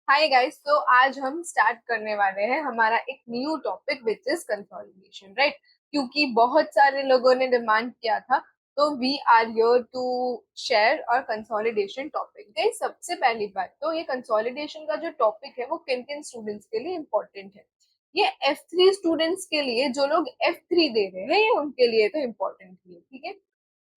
Hi guys. तो आज हम स्टार्ट करने वाले हैं हमारा एक new topic which is consolidation, right. क्योंकि बहुत सारे लोगों ने डिमांड किया था, तो we are here to share our consolidation topic. Guys, सबसे पहली बात तो ये कंसोलिडेशन का जो टॉपिक है वो किन किन स्टूडेंट्स के लिए इम्पोर्टेंट है। ये F3 स्टूडेंट्स के लिए, जो लोग F3 दे रहे हैं, ये उनके लिए तो इम्पोर्टेंट है, ठीक है।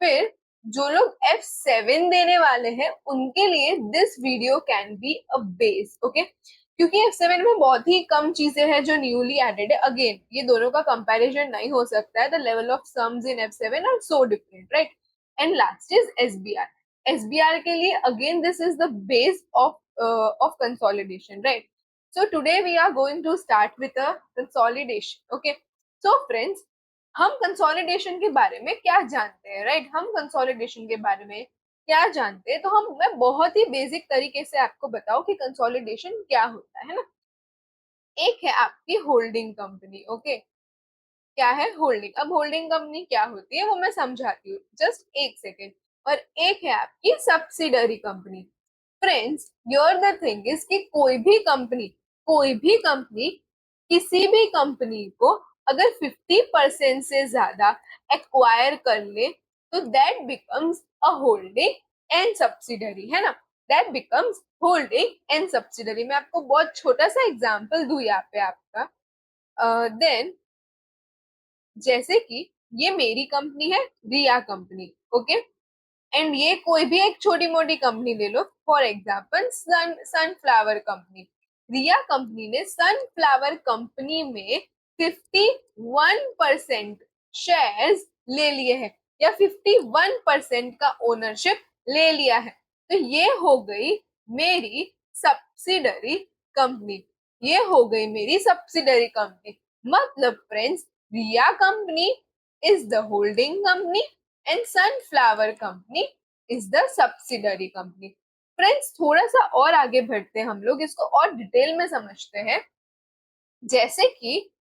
फिर जो लोग F7 देने वाले हैं उनके लिए this video can be a base, okay. क्योंकि F7 में बहुत ही कम चीजें हैं जो न्यूली एडेड है। अगेन, ये दोनों का कंपैरिजन नहीं हो सकता है। The level of sums in F7 are so different, right. And last is SBR। SBR के लिए again this is the base of consolidation, right. So today we are going to start with a consolidation. Okay. So friends, हम consolidation के बारे में क्या जानते हैं, right. हम कंसोलिडेशन के बारे में क्या जानते हैं, तो मैं बहुत ही बेसिक तरीके से आपको बताऊं कि कंसोलिडेशन क्या होता है ना। एक है आपकी होल्डिंग कंपनी, ओके। क्या है होल्डिंग? अब होल्डिंग कंपनी क्या होती है वो मैं समझाती हूँ, जस्ट एक सेकेंड। और एक है आपकी subsidiary company. Friends, your the thing is कि कोई भी कंपनी किसी भी कंपनी को अगर 50% से ज्यादा एक्वायर कर ले, तो that becomes a holding and subsidiary, है ना। That becomes holding and subsidiary. मैं आपको बहुत छोटा सा एग्जांपल दूं यहाँ पे आपका। देन जैसे कि ये मेरी कंपनी है, रिया कंपनी, ओके। एंड ये कोई भी एक छोटी मोटी कंपनी ले लो, for example sunflower company. Riya company ने सनफ्लावर कंपनी में 51% शेयर्स ले लिए हैं, या 51% का ओनरशिप ले लिया है। तो ये हो गई मेरी सब्सिडरी कंपनी। ये हो गई मेरी सब्सिडरी कंपनी। मतलब friends, Riya company is the holding company and sunflower company is the subsidiary company. Friends, थोड़ा सा और आगे बढ़ते हैं, हम लोग इसको और डिटेल में समझते हैं। जैसे कि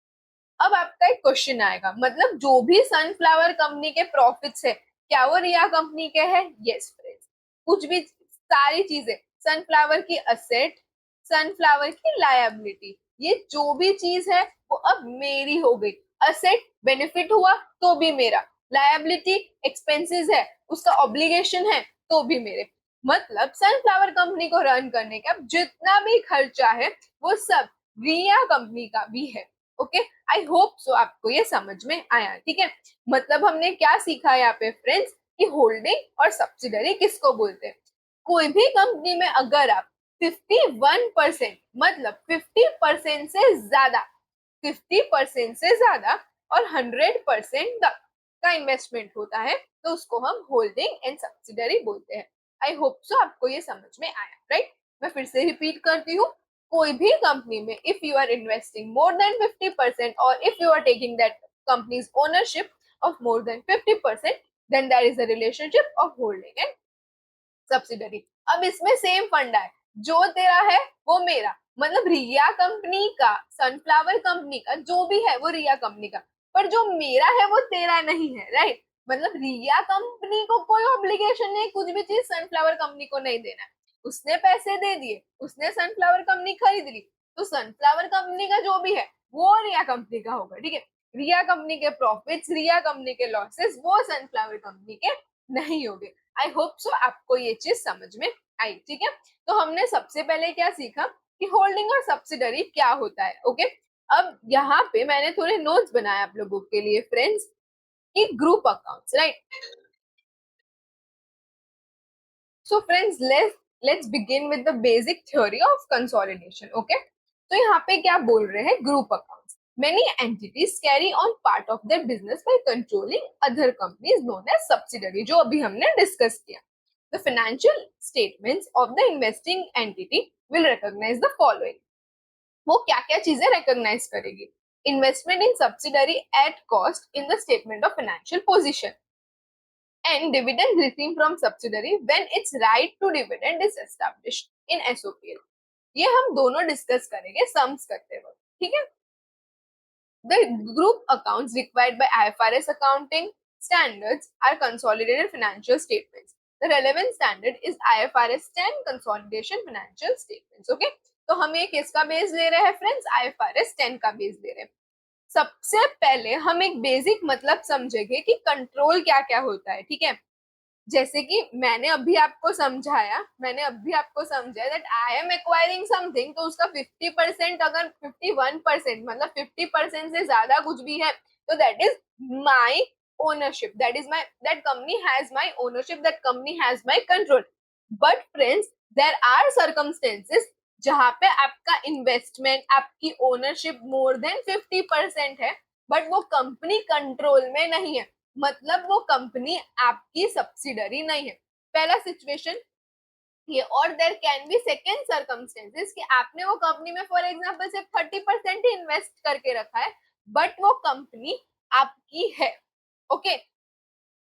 अब आपका एक क्वेश्चन आएगा, मतलब जो भी सनफ्लावर कंपनी के प्रॉफिट्स है, क्या वो रिया कंपनी के हैं? Yes friends. कुछ भी, सारी चीजें, सनफ्लावर की असेट, सनफ्लावर की लायबिलिटी, ये जो भी चीज है वो अब मेरी हो गई। असेट बेनिफिट हुआ तो भी मेरा, लायबिलिटी एक्सपेंसेस है, उसका ऑब्लिगेशन है तो भी मेरे। मतलब सनफ्लावर कंपनी को रन करने का जितना भी खर्चा है वो सब रिया कंपनी का भी है, ओके। आई होप सो आपको ये समझ में आया, ठीक है। मतलब हमने क्या सीखा यहाँ पे फ्रेंड्स, कि होल्डिंग और सब्सिडरी किसको बोलते हैं। कोई भी कंपनी में अगर आप 51%, मतलब 50% से ज्यादा, 50% से ज्यादा और 100% तक का इन्वेस्टमेंट होता है, तो उसको हम होल्डिंग एंड सब्सिडरी बोलते हैं। आई होप सो आपको ये समझ में आया, राइट। मैं फिर से रिपीट करती हूँ। कोई भी कंपनी में if you are investing more than 50% और if you are taking that company's ownership of more than 50%, then that is the relationship of holding and subsidiary. अब इसमें सेम फंडा है, जो तेरा है वो मेरा। मतलब रिया कंपनी का, सनफ्लावर कंपनी का जो भी है वो रिया कंपनी का, पर जो मेरा है वो तेरा नहीं है, राइट। मतलब रिया कंपनी को कोई ऑब्लिगेशन नहीं, कुछ भी चीज सनफ्लावर कंपनी को नहीं देना है। उसने पैसे दे दिए, उसने सनफ्लावर कंपनी खरीद ली, तो सनफ्लावर कंपनी का जो भी है वो रिया कंपनी का होगा, ठीक है। रिया कंपनी के प्रॉफिट्स, रिया कंपनी के लॉसेस, वो सनफ्लावर कंपनी के नहीं होंगे। आई होप सो आपको ये चीज समझ में आई, ठीक है। तो हमने सबसे पहले क्या सीखा कि होल्डिंग और सब्सिडरी क्या होता है, ओके। अब यहाँ पे मैंने थोड़े नोट्स बनाए आप लोगों के लिए फ्रेंड्स, कि group accounts, right. So friends, let's begin with the basic theory of consolidation, okay. तो यहाँ पे क्या बोल रहे हैं, group accounts, many entities carry on part of their business by controlling other companies known as subsidiary, जो अभी हमने डिस्कस किया। The financial statements of the investing entity will recognize the following. वो क्या क्या चीजें recognize करेगी? Investment in subsidiary at cost in the statement of financial position, and dividends received from subsidiary when its right to dividend is established in SOPL. ये हम दोनों discuss करेंगे sums करते वक्त, ठीक है। The group accounts required by IFRS accounting standards are consolidated financial statements. The relevant standard is IFRS 10 consolidation financial statements. Okay. तो हम ये किसका बेस ले रहे हैं फ्रेंड्स? IFRS 10 का बेस ले रहे हैं। सबसे पहले हम एक बेसिक मतलब समझेंगे कि कंट्रोल क्या क्या होता है, ठीक है। जैसे कि मैंने अभी आपको समझाया that I am acquiring something, तो उसका 50%, अगर 51% मतलब 50% से ज्यादा कुछ भी है तो that is my ownership, that company has my ownership, that company has my control. But friends, there are circumstances जहां पे आपका इन्वेस्टमेंट, आपकी ओनरशिप मोर देन 50% है, बट वो कंपनी कंट्रोल में नहीं है, मतलब वो कंपनी आपकी सब्सिडरी नहीं है। पहला सिचुएशन ये। और there can be second circumstances कि आपने वो कंपनी में फॉर एग्जांपल सिर्फ 30% ही इन्वेस्ट करके रखा है, बट वो कंपनी आपकी है। ओके,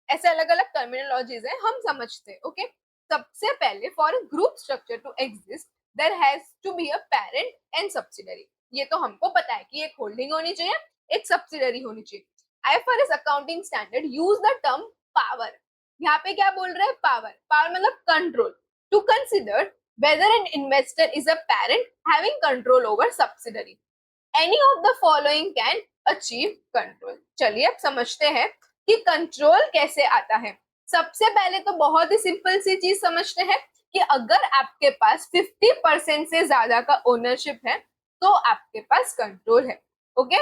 ऐसे अलग अलग टर्मिनोलॉजीज है, हम समझते हैं। ओके, सबसे पहले for a group structure to exist there has to be a parent and subsidiary. ये तो हमको पता है कि एक होल्डिंग होनी चाहिए, एक सब्सिडरी होनी चाहिए। IFRS accounting standard use the term power. यहाँ पे क्या बोल रहे हैं? पावर। पावर मतलब control. To consider whether an investor is a parent having control over subsidiary. Any of the following can achieve control. चलिए अब समझते हैं कि कंट्रोल कैसे आता है। सबसे पहले तो बहुत ही सिंपल सी चीज समझते हैं कि अगर आपके पास 50% से ज्यादा का ओनरशिप है तो आपके पास कंट्रोल है। Okay,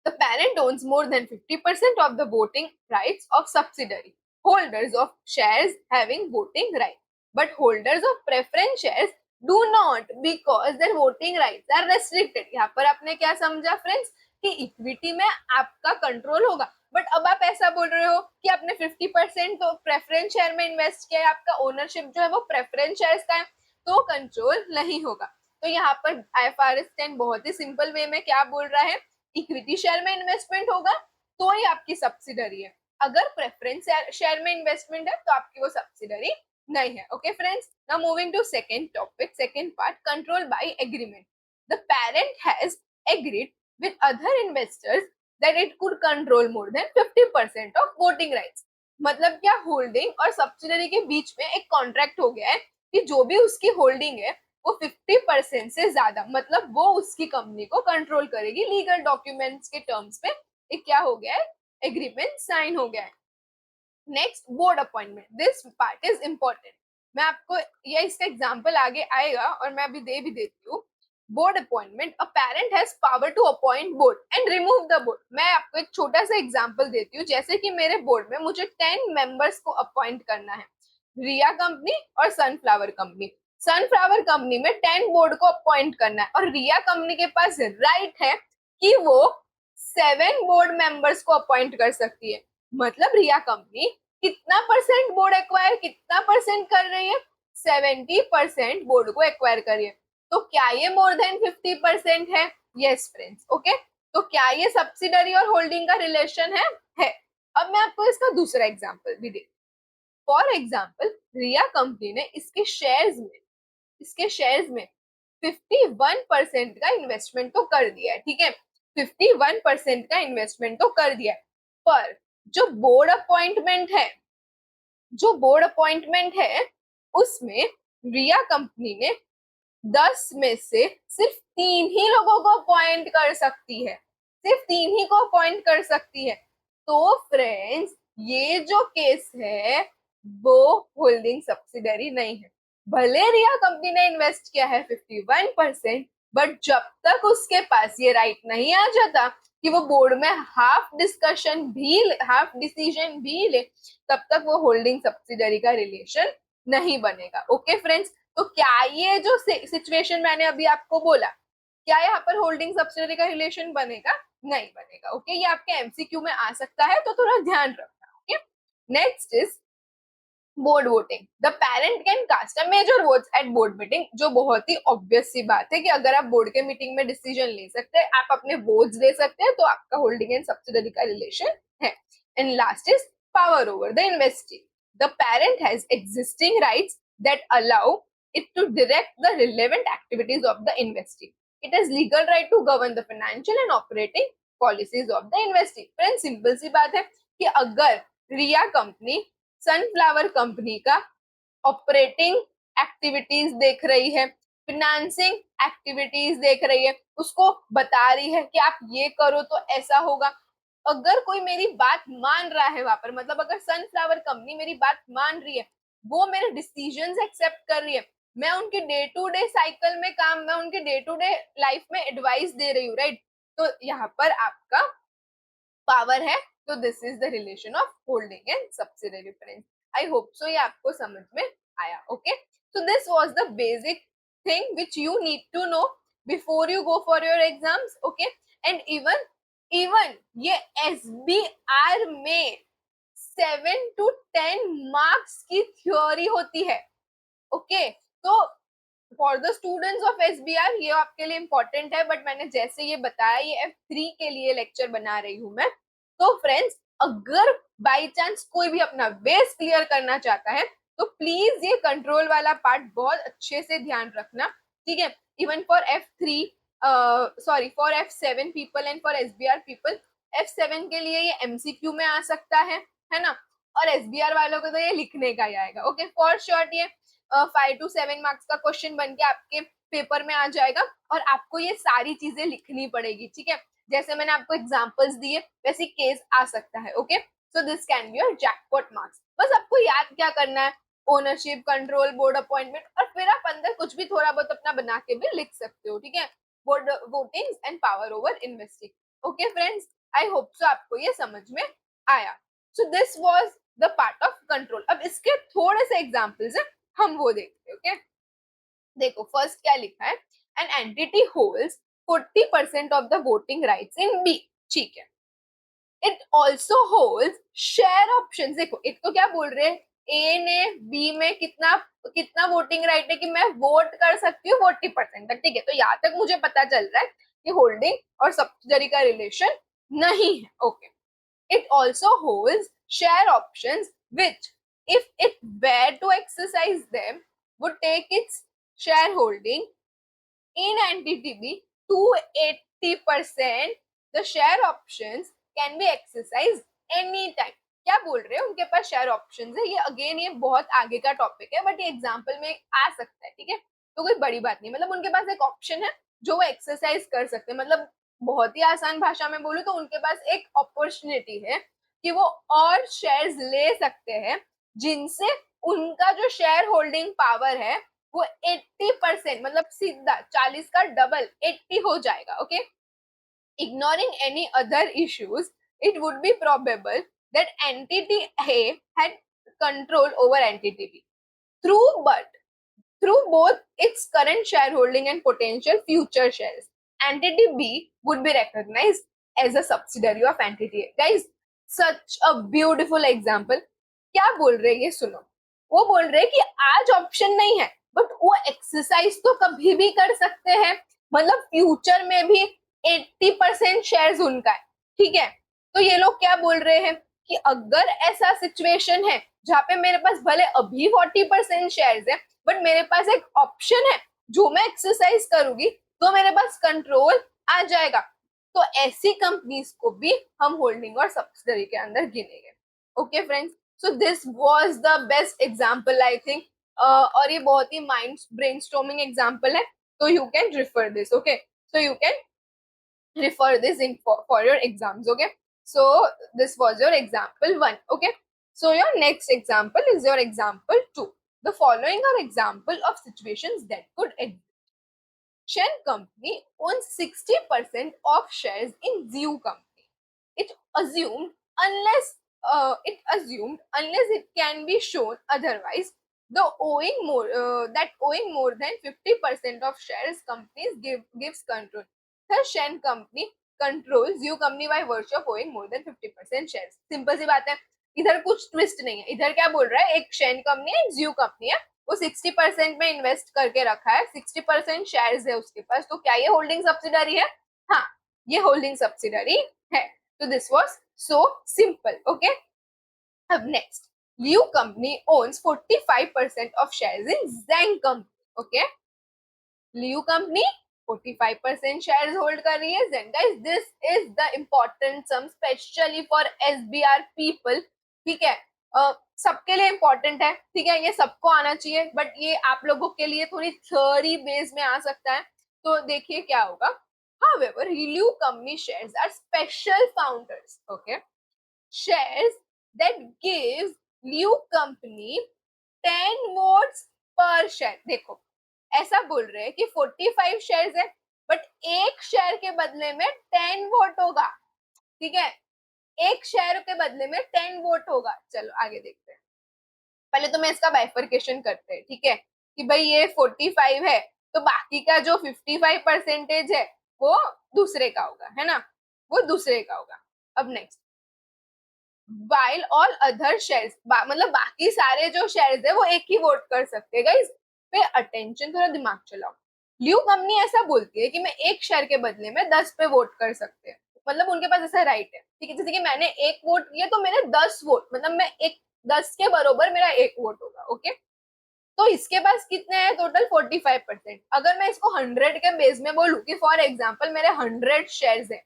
the parent owns more than 50% of the voting rights of subsidiary. Holders of shares having voting rights. But holders of preference shares do not because their voting rights are restricted. यहाँ पर आपने क्या समझा friends कि equity में आपका control होगा, but अब आप ऐसा बोल रहे हो कि आपने 50% तो प्रेफरेंस शेयर में इन्वेस्ट किया है, आपका ओनरशिप जो है वो प्रेफरेंस शेयर्स का है, तो कंट्रोल नहीं होगा। तो यहाँ पर IFRS 10 बहुत ही सिंपल वे में क्या बोल रहा है, इक्विटी शेयर में इन्वेस्टमेंट होगा तो ही आपकी सब्सिडरी है, अगर प्रेफरेंस शेयर में इन्वेस्टमेंट है तो आपकी वो सब्सिडरी नहीं है। Okay friends, now moving to second topic, second part, control by agreement. The parent has agreed with other investors that it could control more than 50% of voting rights. मतलब क्या, holding और subsidiary के बीच में एक contract हो गया है कि जो भी उसकी होल्डिंग है वो 50% से ज्यादा, मतलब वो उसकी कंपनी को कंट्रोल करेगी। लीगल डॉक्यूमेंट्स के टर्म्स पे एक क्या हो गया है, एग्रीमेंट साइन हो गया है। Next, board appointment. This part is important. मैं आपको ये इसका एग्जांपल आगे आएगा और मैं अभी दे भी देती हूँ। Board appointment, a parent has power to appoint board and remove the board. मैं आपको एक छोटा सा एग्जांपल देती हूँ। जैसे कि मेरे बोर्ड में मुझे 10 मेंबर्स को अपॉइंट करना है, रिया कंपनी और सनफ्लावर कंपनी। सनफ्लावर कंपनी में 10 बोर्ड को अपॉइंट करना है और रिया कंपनी के पास राइट है कि वो 7 बोर्ड मेंबर्स को अपॉइंट कर सकती है। मतलब रिया कंपनी कितना परसेंट बोर्ड एक्वायर, कितना परसेंट कर रही है? 70% बोर्ड को एक्वायर कर रही है। तो क्या ये मोर देन 50% है? Yes friends. ओके, तो क्या ये सब्सिडरी और होल्डिंग का रिलेशन है। अब मैं आपको इसका दूसरा एग्जांपल भी दे। फॉर एग्जाम्पल, रिया कंपनी ने इसके शेयर्स में 51% का इन्वेस्टमेंट तो कर दिया है, ठीक है, 51% का इन्वेस्टमेंट तो कर दिया है, पर जो बोर्ड अपॉइंटमेंट है उसमें रिया कंपनी ने 10 में से सिर्फ 3 ही लोगों को अपॉइंट कर सकती है, सिर्फ 3 ही को अपॉइंट कर सकती है। तो फ्रेंड्स, ये जो केस है वो होल्डिंग सब्सिडरी नहीं है। भले रिया कंपनी ने इन्वेस्ट किया है 51%, बट जब तक उसके पास ये राइट नहीं आ जाता कि वो बोर्ड में हाफ डिसीजन भी ले, तब तक वो होल्डिंग सब्सिडरी का रिलेशन नहीं बनेगा। ओके फ्रेंड्स, तो क्या ये जो सिचुएशन मैंने अभी आपको बोला, क्या यहाँ पर होल्डिंग सब्सिडरी का रिलेशन बनेगा? नहीं बनेगा। ओके, ये आपके एमसीक्यू में आ सकता है, तो थोड़ा ध्यान रखना। Okay, next is board voting. The parent can cast a major votes at board meeting. जो बहुत ही ऑब्वियस सी बात है कि अगर आप बोर्ड के मीटिंग में डिसीजन ले सकते हैं, आप अपने वोट्स दे सकते हैं, तो आपका होल्डिंग एंड सब्सिडरी का रिलेशन है। And last is power over the investee. The parent has existing rights that allow it to direct the relevant activities of the investee. It has legal right to govern the financial and operating policies of the investee. Friend, simple सी बात है कि अगर Riya company sunflower company का operating activities देख रही है, financing activities देख रही है, उसको बता रही है कि आप ये करो तो ऐसा होगा। अगर कोई मेरी बात मान रहा है वहां पर, मतलब अगर सनफ्लावर कंपनी मेरी बात मान रही है, वो मेरे डिसीजंस एक्सेप्ट कर रही है, मैं उनके डे टू डे साइकिल में काम, मैं उनके डे टू डे लाइफ में एडवाइस दे रही हूँ, राइट। तो यहाँ पर आपका पावर है। तो this is the relation of holding and subsidiary friends. I hope so ये आपको समझ में आया। Okay, so this was the basic thing which you need to know before you go for your exams. Okay, and even even ये SBR में 7 to 10 marks की theory होती है। ओके, तो for the students of SBR ये आपके लिए important है, बट मैंने जैसे ये बताया ये F3 के लिए लेक्चर बना रही हूं मैं। तो फ्रेंड्स, अगर बाई चांस कोई भी अपना बेस क्लियर करना चाहता है तो प्लीज ये कंट्रोल वाला पार्ट बहुत अच्छे से ध्यान रखना, ठीक है। Even for F3, sorry for F7 people and for SBR people, F7 के लिए ये एमसीक्यू में आ सकता है ना, और एसबीआर वालों को तो ये लिखने का ही आएगा। ओके, फॉर शॉर्ट ये 5 to 7 मार्क्स का क्वेश्चन बन के आपके पेपर में आ जाएगा, और आपको ये सारी चीजें लिखनी पड़ेगी, ठीक है। जैसे मैंने आपको एग्जांपल्स दिए वैसे केस आ सकता है। Okay, so this can be your jackpot marks. बस आपको याद क्या करना है, ओनरशिप, कंट्रोल, बोर्ड अपॉइंटमेंट, और फिर आप अंदर कुछ भी थोड़ा बहुत अपना बना के भी लिख सकते हो, ठीक है। Board voting and power over investing. Okay friends, I hope so आपको ये समझ में आया। सो this was the part of control. अब इसके थोड़े से एग्जांपल्स हैं, हम वो देखते हैं। ओके, देखो फर्स्ट क्या लिखा है, an entity holds 40% of the voting rights in B, ठीक है। It also holds share option. देखो एक तो क्या बोल रहे हैं, ए ने बी में कितना कितना वोटिंग राइट है कि मैं वोट कर सकती हूँ 40% तक, ठीक है। तो यहाँ तक मुझे पता चल रहा है कि होल्डिंग और सब्सिडरी का रिलेशन नहीं है। Okay, it also holds share options which, if it were to exercise them, would take its shareholding in entity B to 80%. The share options can be exercised anytime. क्या बोल रहे हैं, उनके पास share options है। ये again ये बहुत आगे का टॉपिक है, बट ये एग्जांपल में आ सकता है, ठीक है। तो कोई बड़ी बात नहीं, मतलब उनके पास एक ऑप्शन है जो वो एक्सरसाइज कर सकते हैं। मतलब बहुत ही आसान भाषा में बोलूं तो उनके पास एक अपॉर्चुनिटी है कि वो और शेयर्स ले सकते हैं, जिनसे उनका जो शेयर होल्डिंग पावर है वो 80%, मतलब सीधा 40 का डबल 80 हो जाएगा। Okay, ignoring any other issues, it would be probable that entity A had control over entity B through but through both its current shareholding and potential future shares. Entity B would be recognized as a subsidiary of entity A. Guys, such a beautiful example. क्या बोल रहे हैं ये सुनो, वो बोल रहे हैं कि आज ऑप्शन नहीं है, बट वो एक्सरसाइज तो कभी भी कर सकते हैं, मतलब फ्यूचर में भी 80% शेयर्स उनका है, ठीक है। तो ये लोग क्या बोल रहे हैं कि अगर ऐसा सिचुएशन है जहाँ पे मेरे पास भले अभी 40% शेयर्स है, बट मेरे पास एक ऑप्शन है जो मैं एक्सरसाइज करूंगी तो मेरे पास कंट्रोल आ जाएगा, तो ऐसी कंपनीज को भी हम होल्डिंग और सब्सिडरी के अंदर गिनेंगे। Okay friends, so this was the best example I think, और ये बहुत ही माइंड ब्रेनस्टॉर्मिंग एग्जांपल है, तो you can refer this. Okay, so you can refer this in for your exams. Okay, so this was your example 1. Okay, so your next example is your example 2. The following are example of situations that could exist. Shen company owns 60% of shares in Zio company. It assumed unless it can be shown otherwise, the owing more than 50% of shares companies gives control. The Shen company controls Zio company by virtue of owing more than 50% shares. Simple सी बात है, इधर कुछ twist नहीं है। इधर क्या बोल रहा है, एक शेन कंपनी है, जियो कंपनी है, वो 60% में इन्वेस्ट करके रखा है, 60% शेयर्स है उसके पास, तो क्या ये होल्डिंग सब्सिडरी है? हाँ, ये होल्डिंग सब्सिडरी है। तो this was so simple. Okay, अब next, Leo company owns 45% of shares in Zang company. Okay, Leo company 45% shares hold कर रही है zen। Guys, this is the important some specially for SBR people, ठीक है। सबके लिए इंपॉर्टेंट है, ठीक है, ये सबको आना चाहिए, बट ये आप लोगों के लिए थोड़ी थ्योरी बेस में आ सकता है। तो देखिए क्या होगा। However, Liu company shares are special founders, okay? Shares that gives Liu company 10 votes per share। देखो ऐसा बोल रहे हैं कि 45 शेयर्स है, बट एक शेयर के बदले में 10 वोट होगा, ठीक है, एक शेयर के बदले में 10 वोट होगा। चलो आगे देखते हैं। पहले तो मैं इसका बाइफरकेशन करते हैं, ठीक है, कि भाई ये 45 है, तो बाकी का जो 55% है वो दूसरे का होगा, है ना, वो दूसरे का होगा। अब next, while all other shares, मतलब बाकी सारे जो शेयर्स है वो एक ही वोट कर सकते हैं। गाइस पे अटेंशन, थोड़ा दिमाग चलाओ। ल्यू कंपनी ऐसा बोलती है कि मैं एक शेयर के बदले में 10 पे वोट कर सकते हैं, मतलब उनके पास ऐसा राइट है, ठीक है, जैसे कि मैंने एक वोट किया तो मेरे 10 वोट, मतलब मैं एक 10 के बरोबर मेरा एक वोट होगा, ओके। तो इसके पास कितने हैं टोटल 45%। अगर मैं इसको 100 के बेस में बोलूं कि फॉर एग्जाम्पल मेरे 100 शेयर्स है,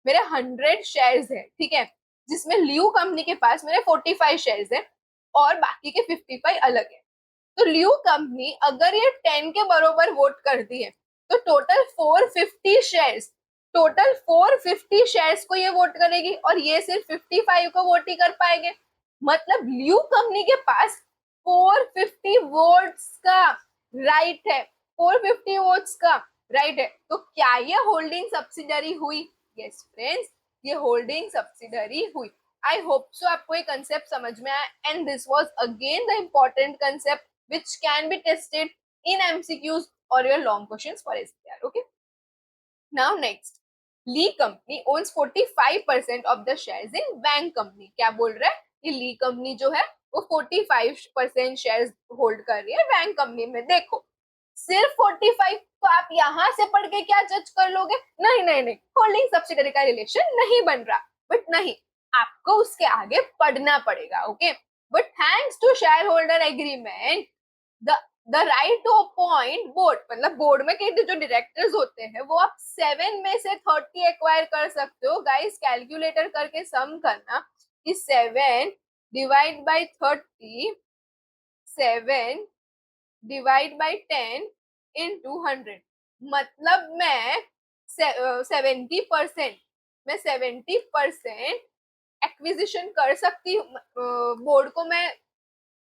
मेरे 100 शेयर्स है, ठीक है, जिसमें ल्यू कंपनी के पास मेरे 45 शेयर्स है और बाकी के 55 अलग है। तो ल्यू कंपनी अगर ये 10 के बरोबर वोट करती है तो टोटल 450 शेयर्स, टोटल 450 शेयर्स को ये वोट करेगी और ये सिर्फ 55 को वोट ही कर पाएंगे। मतलब ल्यू कंपनी के पास 450 वोट्स का राइट है, 450 वोट्स का राइट है। तो क्या ये होल्डिंग सब्सिडरी हुई? यस फ्रेंड्स, ये होल्डिंग सब्सिडरी हुई। आई होप सो आपको ये कंसेप्ट समझ में आया, and this was again the important concept which can be tested in MCQs or your long questions for SPR. Okay. Now next, Lee company owns 45% of the shares in bank company. क्या बोल रहा है कि ली company जो है वो 45% shares hold कर रही है बैंक कंपनी में। देखो सिर्फ 45 तो आप यहां से पढ़ के क्या जज कर लोगे? नहीं नहीं नहीं, होल्डिंग सब्सिडरी का रिलेशन नहीं बन रहा, बट नहीं, आपको उसके आगे पढ़ना पड़ेगा, okay. But thanks to shareholder agreement the the right to appoint board, मतलब बोर्ड में के जो डायरेक्टर्स होते हैं वो आप 7 में से 30 एक्वायर कर सकते हो। गाइस कैलकुलेटर करके सम करना कि 7 divide by 30, 7 divide by 10 into 100, मतलब मैं 70%, मैं 70% एक्विजिशन कर सकती हूँ, बोर्ड को मैं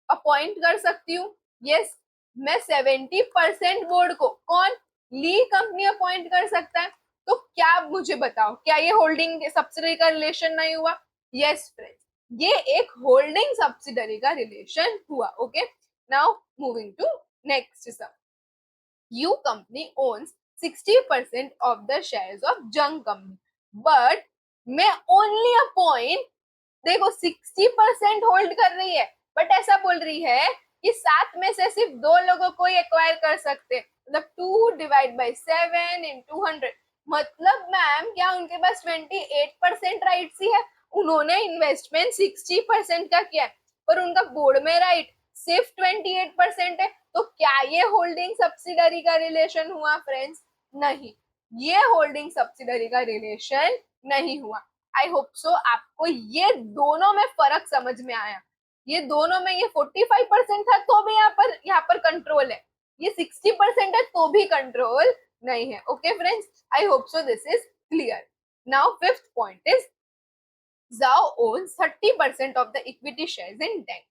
अपॉइंट कर सकती हूँ। यस, मैं 70% बोर्ड को, कौन, ली कंपनी अपॉइंट कर सकता है। तो क्या मुझे बताओ, क्या ये होल्डिंग सब्सिडरी का रिलेशन नहीं हुआ? यस फ्रेंड्स, ये एक होल्डिंग सब्सिडरी का रिलेशन हुआ, okay. Now moving to next sum. You company owns 60% of the shares of Jung company, but मैं ओनली अपॉइंट, देखो 60% होल्ड कर रही है, बट ऐसा बोल रही है कि 7 में से सिर्फ 2 लोगों को ही एक्वायर कर सकते, मतलब 2 डिवाइड बाई 7 इंटू 100, मतलब मैम क्या उनके पास 28% राइट ही है? उन्होंने इन्वेस्टमेंट 60% का किया है, पर उनका बोर्ड में राइट सिर्फ 28% है। तो क्या ये होल्डिंग सब्सिडरी का रिलेशन हुआ फ्रेंड्स? नहीं, ये होल्डिंग सब्सिडरी का रिलेशन नहीं हुआ। आई होप सो आपको ये दोनों में फर्क समझ में आया। ये दोनों में ये 45% था तो भी यहाँ पर कंट्रोल है, ये 60% है तो भी कंट्रोल नहीं है। Okay friends, I hope so this is clear. Now fifth point is Zhao owns 30% of the equity shares in Deng,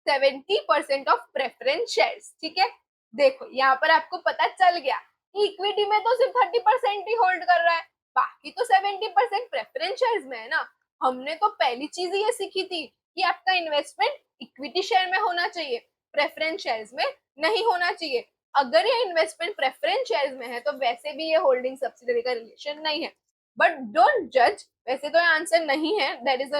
70% of preference shares, ठीक है। देखो यहाँ पर आपको पता चल गया कि इक्विटी में तो सिर्फ 30% ही होल्ड कर रहा है, बाकी तो 70% प्रेफरेंस शेयर्स में है ना। हमने तो पहली चीज ये सीखी थी कि आपका इन्वेस्टमेंट इक्विटी शेयर में होना चाहिए, प्रेफरेंस शेयर्स में नहीं होना चाहिए। अगर ये इन्वेस्टमेंट प्रेफरेंस शेयर्स में है तो वैसे भी ये होल्डिंग सब्सिडरी का रिलेशन नहीं है, बट डोंट जज। वैसे तो आंसर नहीं है, that is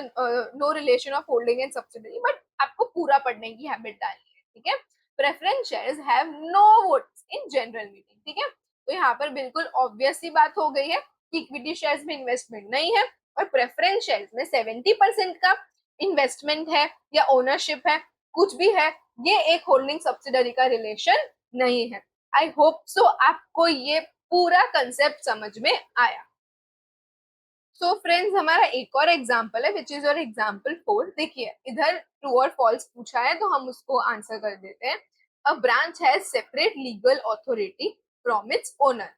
no relation of holding and subsidiary, but आपको पूरा पढ़ने की हैबिट डालनी है, ठीक है। Preference shares have no votes in general meeting, ठीक है। तो यहाँ पर बिल्कुल ऑब्वियस सी बात हो गई है कि इक्विटी शेयर्स में इन्वेस्टमेंट नहीं है और प्रेफरेंस शेयर्स में 70% का इन्वेस्टमेंट है या ओनरशिप है, कुछ भी है, ये एक होल्डिंग सब्सिडरी का रिलेशन नहीं है। आई होप सो आपको ये पूरा कंसेप्ट समझ में आया। सो फ्रेंड्स हमारा एक और एग्जाम्पल है विच इज योर एग्जाम्पल 4। देखिए इधर ट्रू और फॉल्स पूछा है तो हम उसको आंसर कर देते हैं। A branch has separate legal authority from its owner.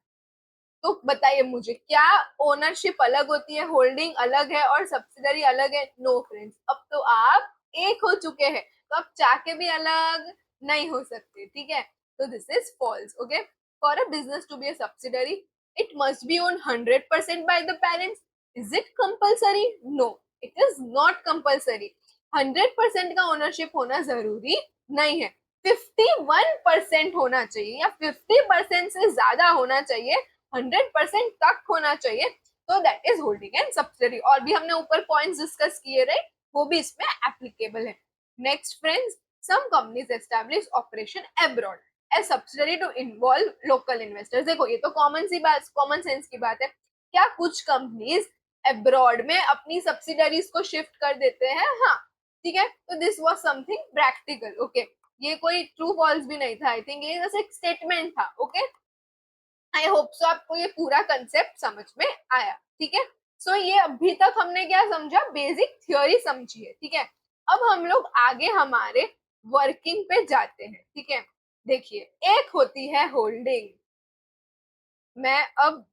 तो बताइए मुझे, क्या ओनरशिप अलग होती है, होल्डिंग अलग है और सब्सिडरी अलग है? नो फ्रेंड्स, अब तो आप एक हो चुके हैं, तो आप चाह के भी अलग नहीं हो सकते, ठीक है? तो this is false. Okay, for a business to be a subsidiary it must be own 100% by the parents. Is it compulsory? No, it is not compulsory. 100% का ओनरशिप होना जरूरी नहीं है। 51% होना चाहिए या 50% से ज्यादा होना चाहिए, 100% तक होना चाहिए, तो that is holding and subsidiary. और भी हमने ऊपर पॉइंट्स डिस्कस किए रहे, वो भी इसमें एप्लीकेबल है। Next friends, some companies establish operation abroad as subsidiary to involve local investors. देखो ये तो कॉमन सी बात, कॉमन सेंस की बात है। क्या कुछ कंपनीज अब्रॉड में अपनी सब्सिडरीज को शिफ्ट कर देते हैं? हाँ, ठीक है। तो this was something practical. Okay, ये कोई ट्रू फॉल्स भी नहीं था, आई थिंक ये जैसे एक स्टेटमेंट था। ओके, आई होप सो आपको ये पूरा कंसेप्ट समझ में आया, ठीक है? सो ये अभी तक हमने क्या समझा, बेसिक थ्योरी समझी है, ठीक है? अब हम लोग आगे हमारे वर्किंग पे जाते हैं, ठीक है? देखिए, एक होती है होल्डिंग। मैं अब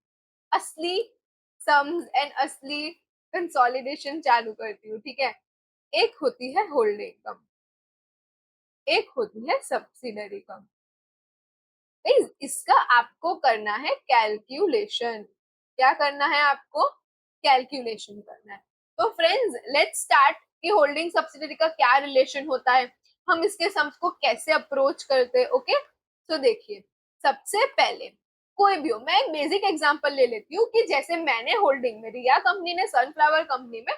असली सम्स एंड असली कंसोलिडेशन चालू करती हूँ, ठीक है? एक होती है होल्डिंग कम, एक होती है सब्सिडरी कम। इसका आपको करना है कैलकुलेशन। क्या करना है आपको? कैलकुलेशन करना है। तो फ्रेंड्स लेट्स स्टार्ट कि होल्डिंग सब्सिडरी का क्या रिलेशन होता है, हम इसके सम्स को कैसे अप्रोच करते हैं। ओके, तो देखिए, सबसे पहले कोई भी हो, मैं एक बेसिक एग्जांपल ले लेती हूँ कि जैसे मैंने होल्डिंग में, रिया कंपनी ने सनफ्लावर कंपनी में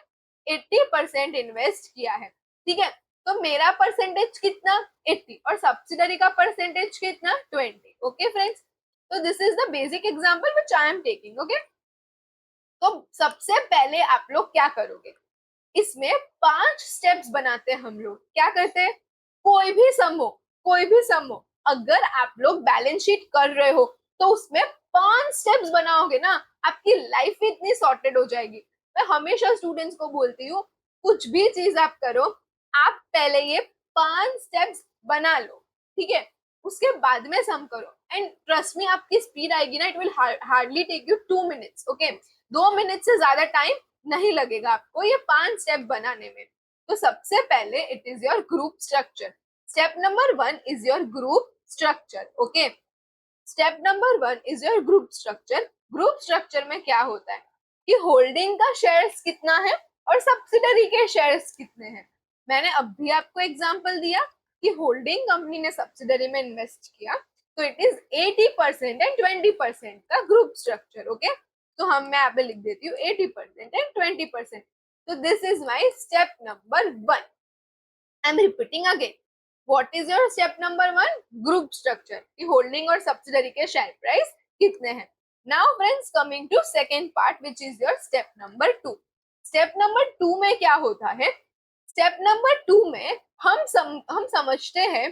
80% इन्वेस्ट किया है, ठीक है? तो मेरा परसेंटेज कितना? 80, और सब्सिडरी का परसेंटेज कितना? 20। ओके फ्रेंड्स, तो this is the basic example which I am taking. Okay, तो सबसे पहले आप लोग क्या करोगे, इसमें 5 स्टेप्स बनाते हैं हम लोग। क्या करते हैं? कोई भी सम हो, कोई भी सम हो, अगर आप लोग बैलेंस शीट कर रहे हो तो उसमें 5 स्टेप्स बनाओगे ना, आपकी लाइफ इतनी सॉर्टेड हो जाएगी। मैं हमेशा स्टूडेंट्स को बोलती हूँ, कुछ भी चीज आप करो, आप पहले ये 5 स्टेप्स बना लो, ठीक है? उसके बाद में सम करो, एंड ट्रस्ट मी, आपकी स्पीड आएगी ना, it will hardly take you 2 minutes. Okay, 2 minute से ज्यादा टाइम नहीं लगेगा आपको ये 5 स्टेप बनाने में। तो सबसे पहले it is your group structure. Step number 1 is your group structure. Okay, step number 1 is your group structure. Group structure में क्या होता है कि होल्डिंग का शेयर्स कितना है और सब्सिडरी के शेयर्स कितने हैं। मैंने अभी आपको एग्जांपल दिया कि होल्डिंग कंपनी ने सब्सिडरी में इन्वेस्ट किया, तो इट इज 80% एंड 20% का ग्रुप स्ट्रक्चर। ओके, तो हम मैं यहाँ पे लिख देती हूँ 80% एंड 20%। तो this is my step number 1। I am repeating again, what is your step number 1? Group structure, कि होल्डिंग और सब्सिडरी के शेयर प्राइस कितने हैं। Now friends, coming to second part which is your step number 2। Step number 2 में क्या होता है? Step number 2 में हम समझते हैं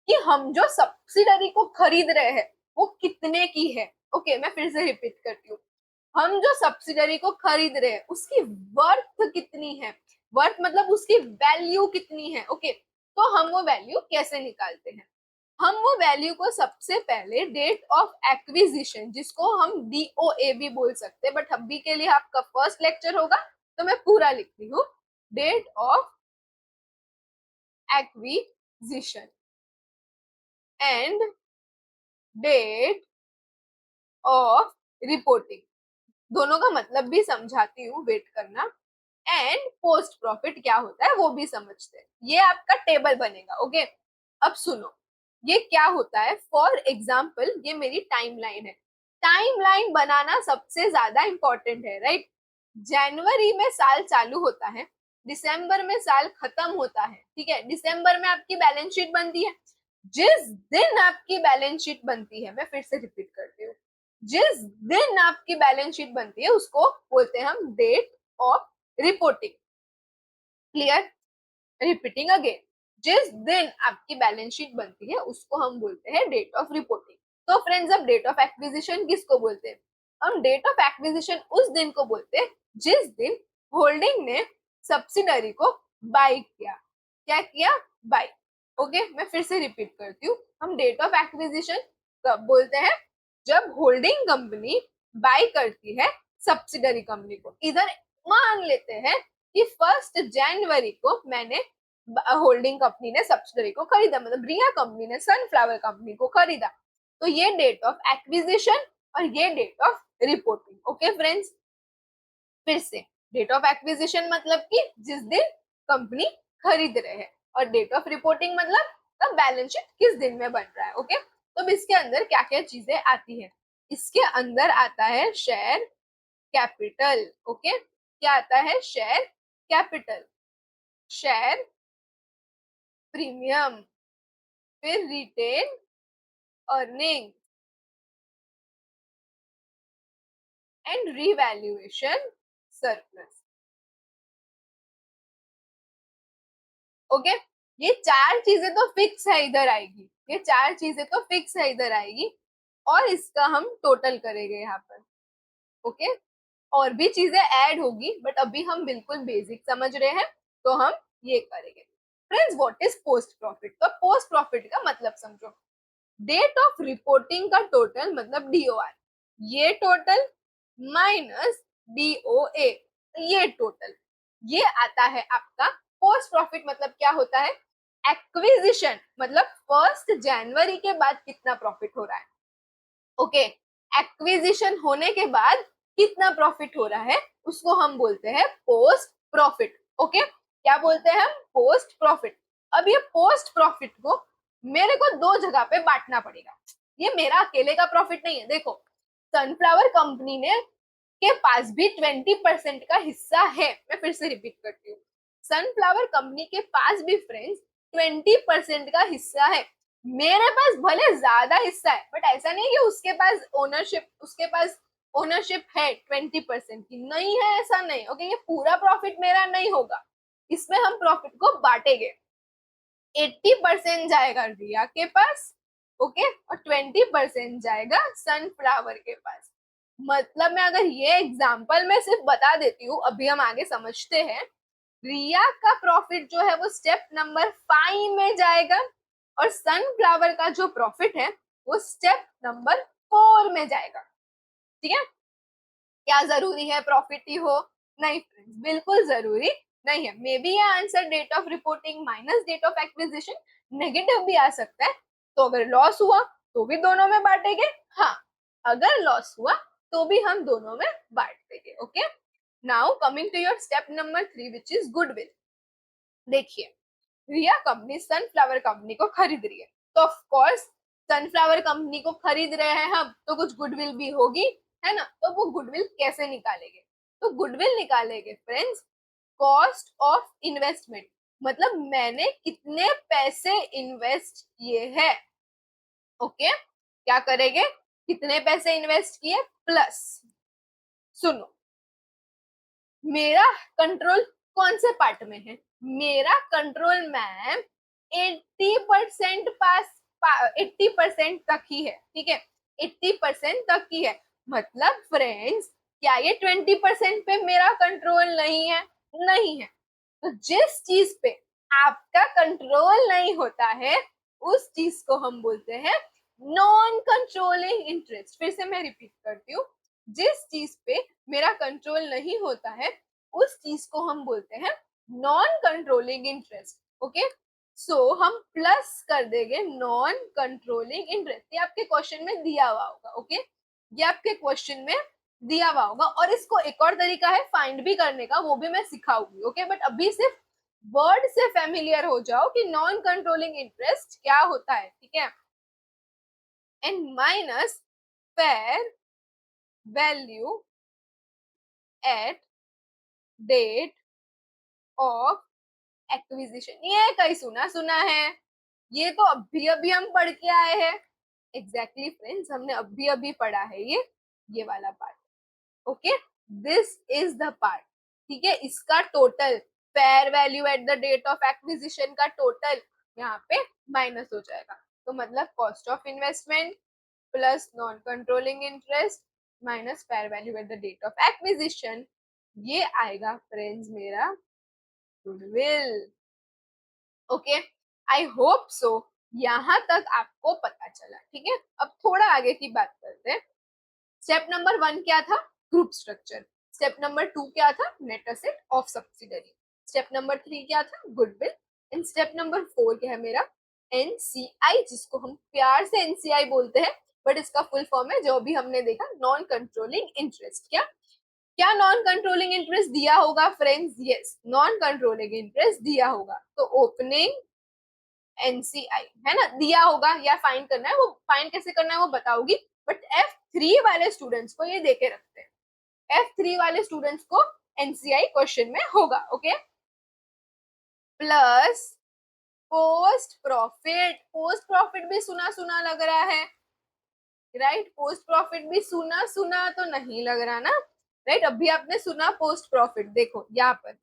कि हम जो सब्सिडरी को खरीद रहे हैं वो कितने की है। ओके, मैं फिर से रिपीट करती हूँ, हम जो सब्सिडरी को खरीद रहे हैं उसकी वर्थ कितनी है। वर्थ मतलब उसकी वैल्यू कितनी है। ओके, तो हम वो वैल्यू कैसे निकालते हैं? हम वो वैल्यू को सबसे पहले डेट ऑफ एक्विजिशन, जिसको हम DOA भी बोल सकते हैं, बट अभी के लिए आपका फर्स्ट लेक्चर होगा तो मैं पूरा लिखती हूँ, date of acquisition and date of reporting. दोनों का मतलब भी समझाती हूँ, वेट करना। एंड पोस्ट प्रॉफिट क्या होता है वो भी समझते हैं। ये आपका टेबल बनेगा। ओके, अब सुनो, ये क्या होता है। फॉर एग्जाम्पल, ये मेरी टाइमलाइन है। टाइमलाइन बनाना सबसे ज्यादा इंपॉर्टेंट है, राइट? जनवरी में साल चालू होता है, दिसंबर में साल खत्म होता है, ठीक है? दिसंबर में आपकी बैलेंस शीट बनती है। जिस दिन आपकी बैलेंस शीट बनती है, मैं फिर से रिपीट करती हूँ, जिस दिन आपकी बैलेंस शीट बनती है उसको बोलते हैं हम date of reporting. Clear? Repeating again, जिस दिन आपकी बैलेंस शीट बनती है उसको हम बोलते हैं डेट ऑफ रिपोर्टिंग। तो फ्रेंड्स, अब डेट ऑफ एक्विजिशन किसको बोलते हैं? हम डेट ऑफ एक्विजिशन उस दिन को बोलते हैं जिस दिन होल्डिंग ने सब्सिडरी को बाय किया। क्या किया? बाय। ओके, मैं फिर से रिपीट करती हूँ। हम डेट ऑफ एक्विजिशन कब बोलते हैं? जब होल्डिंग कंपनी बाय करती है सब्सिडरी कंपनी को। इधर मान लेते हैं कि 1 जनवरी को मैंने होल्डिंग कंपनी ने सब्सिडरी को खरीदा, मतलब रिया कंपनी ने सनफ्लावर कंपनी को खरीदा। तो ये डेट ऑफ एक्विजिशन और ये date of reporting. Okay friends, फिर से डेट ऑफ एक्विजिशन मतलब कि जिस दिन कंपनी खरीद रहे हैं, और डेट ऑफ रिपोर्टिंग मतलब तब बैलेंस शीट किस दिन में बन रहा है। ओके, तो इसके अंदर क्या क्या चीजें आती है? इसके अंदर आता है शेयर कैपिटल। ओके, क्या आता है? शेयर कैपिटल, शेयर प्रीमियम, फिर retain earning and revaluation surplus. Okay, ये चार चीजें तो फिक्स है इधर आएगी, ये चार चीजें तो फिक्स है इधर आएगी, और इसका हम टोटल करेंगे यहाँ पर। ओके, और भी चीजें ऐड होगी, बट अभी हम बिल्कुल बेसिक समझ रहे हैं, तो हम ये करेंगे। Friends, what is post profit? तो पोस्ट प्रॉफिट का मतलब समझो। डेट ऑफ रिपोर्टिंग का टोटल मतलब डीओआर, ये टोटल माइनस डीओए, ये टोटल, ये आता है आपका पोस्ट प्रॉफिट। मतलब क्या होता है? एक्विजिशन मतलब 1 जनवरी के बाद कितना प्रॉफिट हो रहा है। ओके, एक्विजिशन होने के बाद कितना प्रॉफिट हो रहा है, उसको हम बोलते हैं पोस्ट प्रॉफिट। ओके, क्या बोलते हैं हम? Post profit. अब ये पोस्ट प्रॉफिट को मेरे को दो जगह पे बांटना पड़ेगा, ये मेरा अकेले का प्रॉफिट नहीं है। देखो, सनफ्लावर कंपनी ने के पास भी 20% का हिस्सा है। मैं फिर से रिपीट करती हूँ, सनफ्लावर कंपनी के पास भी फ्रेंड्स 20% का हिस्सा है। मेरे पास भले ज्यादा हिस्सा है, बट ऐसा नहीं कि उसके पास ओनरशिप है 20% की, नहीं है, ऐसा नहीं। ओके, ये पूरा प्रॉफिट मेरा नहीं होगा, इसमें हम प्रॉफिट को बांटेंगे। 80% जाएगा रिया के पास, ओके, और 20% जाएगा सनफ्लावर के पास। मतलब मैं अगर ये एग्जाम्पल में सिर्फ बता देती हूँ, अभी हम आगे समझते हैं। रिया का प्रॉफिट जो है वो स्टेप नंबर 5 में जाएगा, और सनफ्लावर का जो प्रॉफिट है वो स्टेप नंबर 4 में जाएगा। ठीक है? क्या जरूरी है प्रॉफिट ही हो? नहीं फ्रेंड्स, बिल्कुल जरूरी नहीं है। मे बी ये answer date of reporting minus date of acquisition negative भी आ सकता है। तो अगर लॉस हुआ तो भी दोनों में बांटेंगे, हाँ, अगर लॉस हुआ तो भी हम दोनों में बांट देंगे। Okay, now coming to your step number 3 which is goodwill. देखिए, रिया कंपनी सनफ्लावर कंपनी को खरीद रही है, तो ऑफ कोर्स सनफ्लावर कंपनी को खरीद रहे हैं हम, तो कुछ गुडविल भी होगी, है ना? तो वो गुडविल कैसे निकालेंगे? तो गुडविल निकालेंगे फ्रेंड्स कॉस्ट ऑफ इन्वेस्टमेंट, मतलब मैंने कितने पैसे इन्वेस्ट किए हैं। ओके, क्या करेंगे? कितने पैसे इन्वेस्ट किए प्लस, सुनो, मेरा कंट्रोल कौन से पार्ट में है? मेरा कंट्रोल मैम 80% पास, 80% तक ही है। ठीक है, 80% तक ही है। मतलब फ्रेंड्स, क्या ये 20% पे मेरा कंट्रोल नहीं है? नहीं है। तो जिस चीज पे आपका कंट्रोल नहीं होता है, उस चीज को हम बोलते हैं नॉन कंट्रोलिंग इंटरेस्ट। फिर से मैं रिपीट करती हूँ, जिस चीज पे मेरा कंट्रोल नहीं होता है, उस चीज को हम बोलते हैं नॉन कंट्रोलिंग इंटरेस्ट। ओके, सो हम प्लस कर देंगे नॉन कंट्रोलिंग इंटरेस्ट। ये आपके क्वेश्चन में दिया हुआ होगा। ओके, ये आपके क्वेश्चन में दिया हुआ होगा, और इसको एक और तरीका है फाइंड भी करने का, वो भी मैं सिखाऊंगी। ओके, बट अभी सिर्फ वर्ड से फेमिलियर हो जाओ कि नॉन कंट्रोलिंग इंटरेस्ट क्या होता है। ठीक है, and minus fair value at date of acquisition. ये कहीं सुना सुना है? ये तो अभी अभी हम पढ़ के आए हैं। एग्जैक्टली फ्रेंड्स, हमने अभी अभी पढ़ा है ये वाला part. Okay, this is the part. ठीक है, इसका total fair value at the date of acquisition का टोटल यहाँ पे माइनस हो जाएगा। तो मतलब cost of investment plus non controlling interest minus fair value at the date of acquisition ये आएगा फ्रेंड्स मेरा goodwill. Okay, I hope so यहां तक आपको पता चला। ठीक है, अब थोड़ा आगे की बात करते हैं। स्टेप नंबर 1 क्या था? Group structure. स्टेप नंबर 2 क्या था? Net asset of subsidiary. Step number 3 क्या था? गुडविल। एंड स्टेप नंबर 4 क्या है मेरा? एनसीआई, जिसको हम प्यार से एनसीआई बोलते हैं, बट इसका फुल फॉर्म है जो भी हमने देखा, नॉन कंट्रोलिंग इंटरेस्ट। क्या क्या नॉन कंट्रोलिंग इंटरेस्ट दिया होगा friends? Yes, non controlling interest दिया होगा। तो ओपनिंग एनसीआई है ना, दिया होगा, या फाइन करना है, वो फाइन कैसे करना है वो बताओगी। बट F3 वाले स्टूडेंट्स को ये देके रखते हैं, F3 वाले स्टूडेंट्स को एनसीआई क्वेश्चन में होगा। Okay, plus post profit. Post profit भी सुना सुना लग रहा है, राइट? पोस्ट प्रॉफिट भी सुना सुना तो नहीं लग रहा ना, राइट? अभी आपने सुना पोस्ट प्रॉफिट, देखो यहाँ पर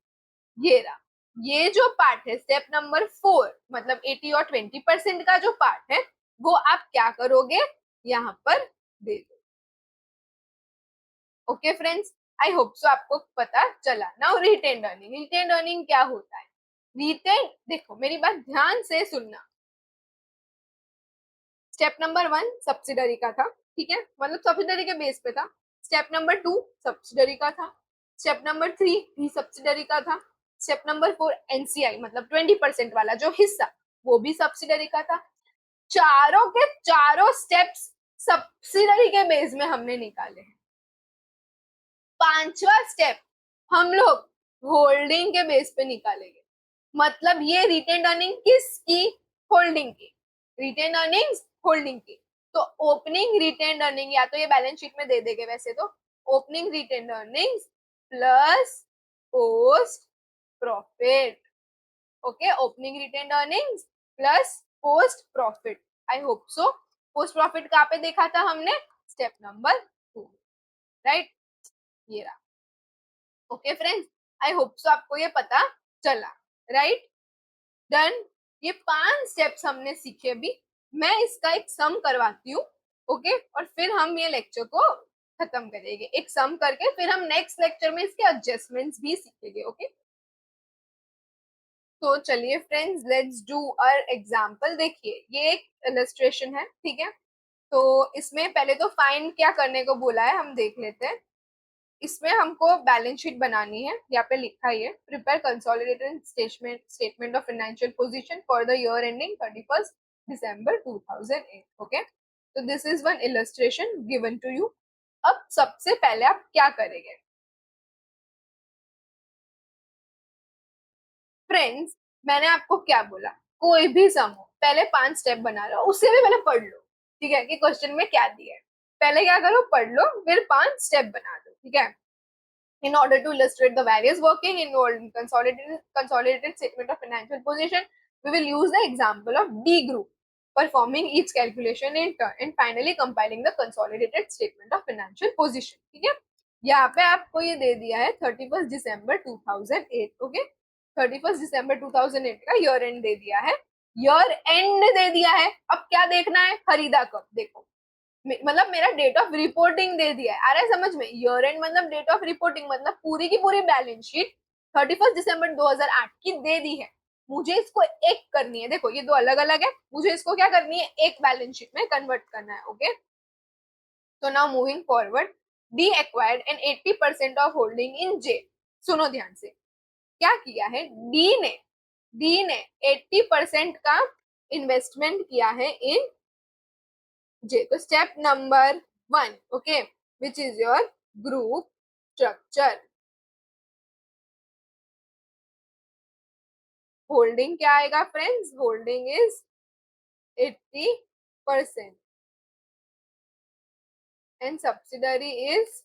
ये रहा। ये जो पार्ट है स्टेप नंबर 4, मतलब 80 और 20% का जो पार्ट है, वो आप क्या करोगे? यहाँ पर दे दो। Okay friends, I hope so आपको पता चला। Now retain earning. Retain earning क्या होता है? रिटेन, देखो मेरी बात ध्यान से सुनना। स्टेप नंबर 1 सब्सिडरी का था, ठीक है, मतलब सब्सिडरी के बेस पे था। स्टेप नंबर 2 सब्सिडरी का था। स्टेप नंबर 3 भी सब्सिडरी का था। स्टेप नंबर 4 एनसीआई, मतलब 20% वाला जो हिस्सा, वो भी सब्सिडरी का था। चारों के चारों स्टेप्स सब्सिडरी के बेस में हमने निकाले हैं। पांचवा स्टेप हम लोग होल्डिंग के बेस पे निकालेंगे। मतलब ये रिटेन अर्निंग किसकी? होल्डिंग की। रिटेन अर्निंग्स होल्डिंग की। तो ओपनिंग रिटेन अर्निंग या तो ये बैलेंस शीट में दे देंगे वैसे तो, opening retain earnings plus post profit. Okay, opening retain earnings plus post profit. I hope so post profit कहाँ पे देखा था हमने? Step number 2, right? ये रहा। Okay friends, I hope so आपको ये पता चला, राइट? डन। ये 5 स्टेप्स हमने सीखे अभी। मैं इसका एक सम करवाती हूँ, ओके, और फिर हम ये लेक्चर को खत्म करेंगे। एक सम करके फिर हम नेक्स्ट लेक्चर में इसके एडजस्टमेंट्स भी सीखेंगे। ओके, तो चलिए friends, let's do our example. देखिए ये एक इलस्ट्रेशन है, ठीक है। तो इसमें पहले तो फाइन क्या करने को बोला है हम देख लेते हैं। इसमें हमको बैलेंस शीट बनानी है। यहाँ पे लिखा है prepare consolidated statement of financial position for the year ending 31st December 2008। Okay, तो this is one illustration given to you. अब सबसे पहले आप क्या करेंगे फ्रेंड्स? मैंने आपको क्या बोला? कोई भी सम हो, पहले 5 स्टेप बना लो, उससे भी पहले पढ़ लो, ठीक है, कि क्वेश्चन में क्या दिया है। पहले क्या करो? पढ़ लो, फिर 5 स्टेप बना दो, ठीक है। In order to illustrate the various working involved in consolidated statement of financial position, we will use the example of D group, performing each calculation in turn and finally compiling the consolidated statement of financial position। ठीक है, यहाँ पे आपको ये दे दिया है 31 दिसंबर 2008। Okay, 31 दिसंबर 2008 का year and they दिया है। ईयर एंड दे दिया है, अब क्या देखना है? खरीदा कब? देखो, मतलब मेरा डेट ऑफ रिपोर्टिंग दे दिया है, आ रहा है समझ में? ईयर एंड मतलब डेट ऑफ रिपोर्टिंग, मतलब पूरी की पूरी बैलेंस शीट 31 दिसंबर 2008 की दे दी है। मुझे इसको एक करनी है, देखो ये दो अलग अलग है, मुझे इसको क्या करनी है? एक बैलेंस शीट में कन्वर्ट करना है। ओके, तो now moving forward, D acquired an 80% of holding in J. सुनो ध्यान से, क्या किया है डी ने 80% का इन्वेस्टमेंट किया है इन J. तो step number 1, okay, which is your group structure. Holding क्या आएगा friends? Holding is 80% and subsidiary is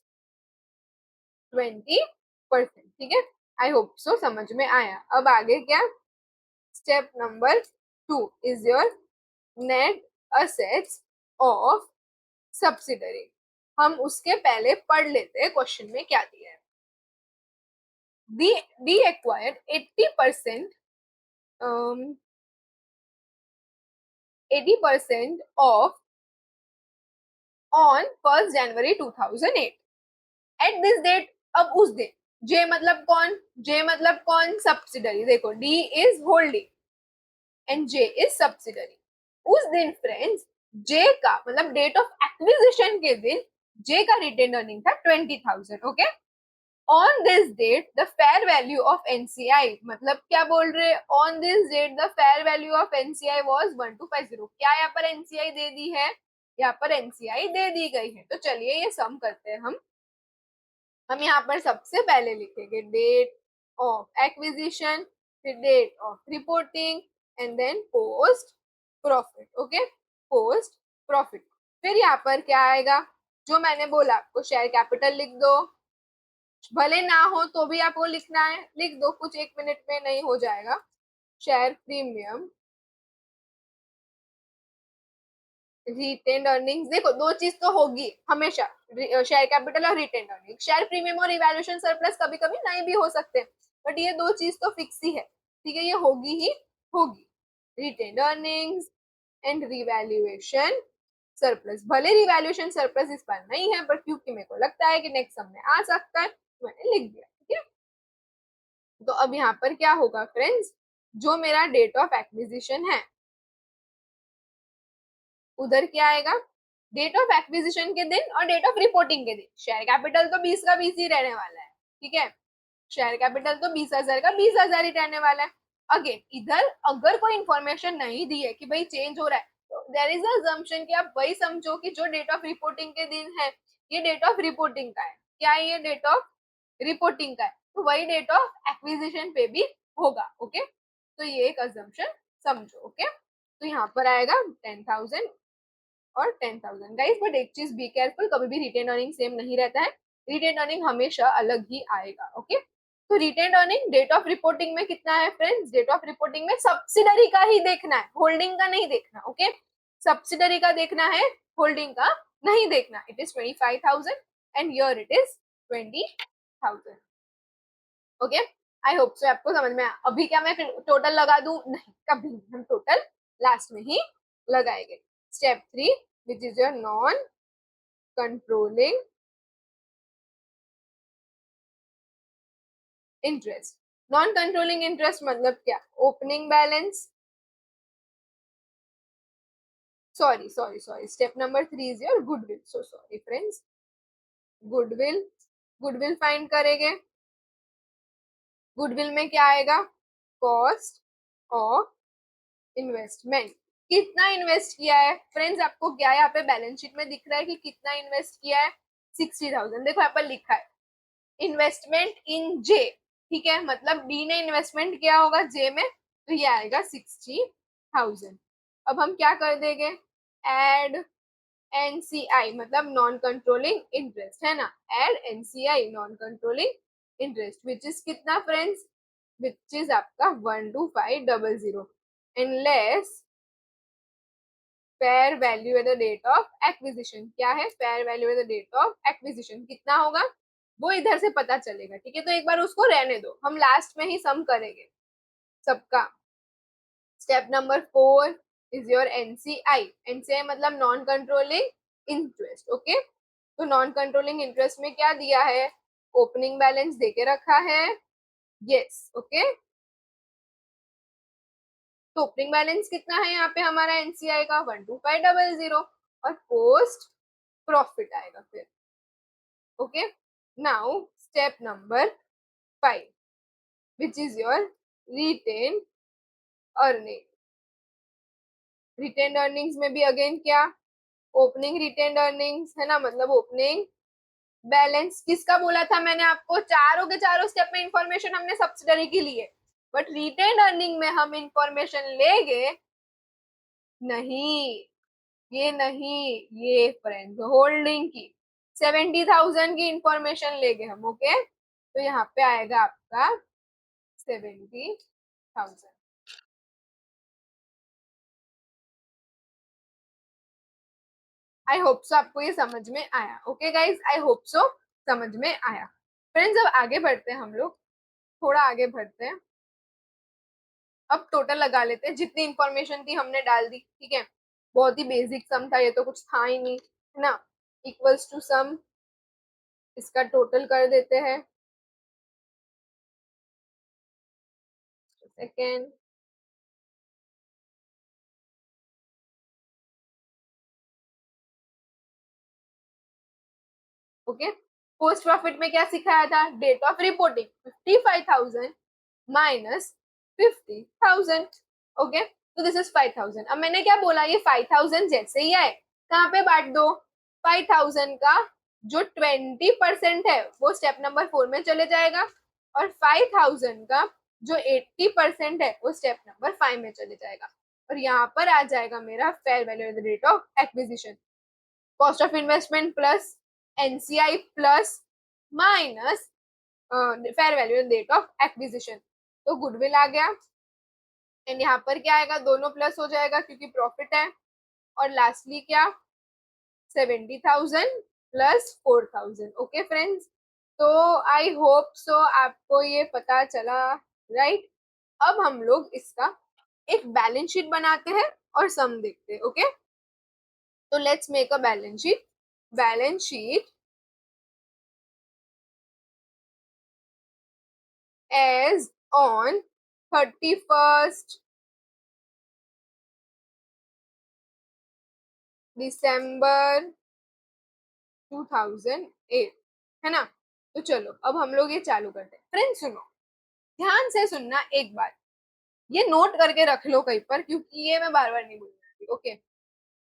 20%। ठीक है, आई होप सो समझ में आया। अब आगे क्या? Step number 2 is your net assets of subsidiary. हम उसके पहले पढ़ लेते हैं क्वेश्चन में क्या दिया है। D acquired 80%, 80% of on 1st January 2008 at this date. अब उस दिन जे मतलब कौन, जे मतलब कौन, सब्सिडरी। देखो D is holding and J is subsidiary. उस दिन फ्रेंड्स जे का मतलब डेट ऑफ एक्विजिशन के दिन जे का रिटेन अर्निंग था 20,000। Okay, on this date the fair value of NCI, मतलब क्या बोल रहे, on this date the fair value of NCI was 1250। क्या यहाँ पर एनसीआई दे दी है, यहाँ पर एनसीआई दे दी गई है। तो चलिए ये सम करते हैं हम यहाँ पर सबसे पहले लिखेंगे डेट ऑफ एक्विजिशन, फिर date of reporting and then post profit. Okay, post profit. फिर यहाँ पर क्या आएगा, जो मैंने बोला आपको शेयर कैपिटल लिख दो, भले ना हो तो भी आपको लिखना है, लिख दो, कुछ एक मिनट में नहीं हो जाएगा। शेयर प्रीमियम, रिटेन अर्निंग्स, देखो दो चीज तो होगी हमेशा, शेयर कैपिटल और रिटेन अर्निंग। शेयर प्रीमियम और इवैल्यूएशन सरप्लस कभी कभी नहीं भी हो सकते हैं, बट ये दो चीज तो फिक्स ही है। ठीक है, ये होगी ही होगी, retain earnings and revaluation surplus. भले रिवैल्यूएशन सरप्लस इस बार नहीं है, बट क्योंकि मेरे को लगता है कि नेक्स्ट सम में आ सकता है तो मैंने लिख दिया। ठीक है, तो अब यहाँ पर क्या होगा फ्रेंड्स, जो मेरा डेट ऑफ एक्विजिशन है उधर क्या आएगा, डेट ऑफ एक्विजिशन के दिन और डेट ऑफ रिपोर्टिंग के दिन। शेयर कैपिटल तो 20 का 20 ही रहने वाला है। ठीक है, शेयर कैपिटल तो 20,000 का 20,000 ही रहने वाला है। अगेन इधर अगर कोई इंफॉर्मेशन नहीं दी है कि भाई चेंज हो रहा है, तो देर इज अजम्पशन कि आप वही समझो कि जो डेट ऑफ रिपोर्टिंग के दिन है ये डेट ऑफ रिपोर्टिंग का है। क्या है, ये डेट ऑफ रिपोर्टिंग का है, तो वही डेट ऑफ एक्विजिशन पे भी होगा। ओके, तो ये एक अजम्पशन समझो। ओके, तो यहाँ पर आएगा 10,000 और 10,000 गाइस। बट एक चीज बी केयरफुल, कभी भी रिटेन अर्निंग सेम नहीं रहता है, रिटेन अर्निंग हमेशा अलग ही आएगा। ओके, तो retain earning date of reporting में कितना है फ्रेंड्स, डेट ऑफ रिपोर्टिंग में सब्सिडरी का ही देखना है, होल्डिंग का नहीं देखना। ओके, सब्सिडरी का देखना है, होल्डिंग का नहीं देखना। It is 25,000 and here it is 20,000। Okay, I hope so आपको समझ में आया। अभी क्या मैं टोटल लगा दूं, नहीं कभी नहीं, हम टोटल लास्ट में ही लगाएंगे। Step 3 which is your non controlling interest. Non controlling interest मतलब क्या, opening balance, sorry step number 3 is your goodwill, so sorry friends, goodwill, goodwill find करेंगे। गुडविल में क्या आएगा, कॉस्ट ऑफ इन्वेस्टमेंट, कितना इन्वेस्ट किया है फ्रेंड्स। आपको क्या यहाँ पे बैलेंस शीट में दिख रहा है कि कितना इन्वेस्ट किया है, 60,000। देखो यहाँ पर लिखा है इन्वेस्टमेंट इन जे। ठीक है, मतलब डी ने इन्वेस्टमेंट किया होगा जे में, तो ये आएगा 60,000। अब हम क्या कर देंगे, एड एनसीआई, मतलब नॉन कंट्रोलिंग इंटरेस्ट है ना, add NCI non controlling interest which is कितना फ्रेंड्स, विच इज आपका 12500 and less fair value at the date of acquisition. क्या है, fair value at the date of acquisition कितना होगा वो इधर से पता चलेगा। ठीक है, तो एक बार उसको रहने दो, हम लास्ट में ही सम करेंगे सबका। Step number 4 is your NCI. NCI मतलब नॉन कंट्रोलिंग इंटरेस्ट। ओके, तो नॉन कंट्रोलिंग इंटरेस्ट में क्या दिया है, ओपनिंग बैलेंस देके रखा है। यस, ओके, तो ओपनिंग बैलेंस कितना है यहाँ पे हमारा एनसीआई का, 12500, और पोस्ट प्रॉफिट आएगा फिर। Okay, now step number 5 which is your retain earning. Retain earnings में भी अगेन क्या, ओपनिंग रिटेन अर्निंग्स है ना, मतलब ओपनिंग बैलेंस। किसका बोला था मैंने आपको, चारों के चारों स्टेप में इंफॉर्मेशन हमने सब्सिडरी की ली है, बट रिटेन अर्निंग में हम इंफॉर्मेशन लेंगे नहीं, ये नहीं, ये फ्रेंड्स होल्डिंग की 70,000 की इंफॉर्मेशन लेंगे हम। ओके, तो यहाँ पे आएगा आपका 70,000। आई होप सो आपको ये समझ में आया। ओके गाइज, आई होप सो समझ में आया। फ्रेंड्स अब आगे बढ़ते हैं हम लोग, थोड़ा आगे बढ़ते हैं। अब टोटल लगा लेते हैं, जितनी इंफॉर्मेशन थी हमने डाल दी। ठीक है, बहुत ही बेसिक सम था ये, तो कुछ था ही नहीं, है ना। इक्वल्स टू सम, इसका टोटल कर देते हैं। सेकेंड। ओके, पोस्ट प्रॉफिट में क्या सिखाया था? Date of reporting 55,000 minus 50,000। Okay, तो दिस इज 5,000। अब मैंने क्या बोला, ये 5,000 जैसे ही आए कहाँ पे बांट दो? 5,000 का जो 20% है वो स्टेप नंबर 4 में चले जाएगा, और 5,000 का जो 80% है वो स्टेप नंबर 5 में चले जाएगा, और यहाँ पर आ जाएगा मेरा fair value at the rate of acquisition, cost of investment plus NCI plus minus fair value at the rate of acquisition. तो गुडविल आ गया, एंड यहाँ पर क्या आएगा? दोनों प्लस हो जाएगा क्योंकि प्रॉफिट है, और लास्टली क्या? 70,000 प्लस 4,000। ओके फ्रेंड्स, तो आई होप सो आपको ये पता चला, राइट? अब हम लोग इसका एक बैलेंस शीट बनाते हैं और सम देखते हैं। ओके, तो let's make a balance sheet. Balance sheet as on 31st December 2008, है ना? तो चलो अब हम लोग ये चालू करते हैं। फ्रेंड्स सुनो, ध्यान से सुनना एक बात, ये नोट करके रख लो कहीं पर, क्योंकि ये मैं बार बार नहीं बोलूंगी। ओके,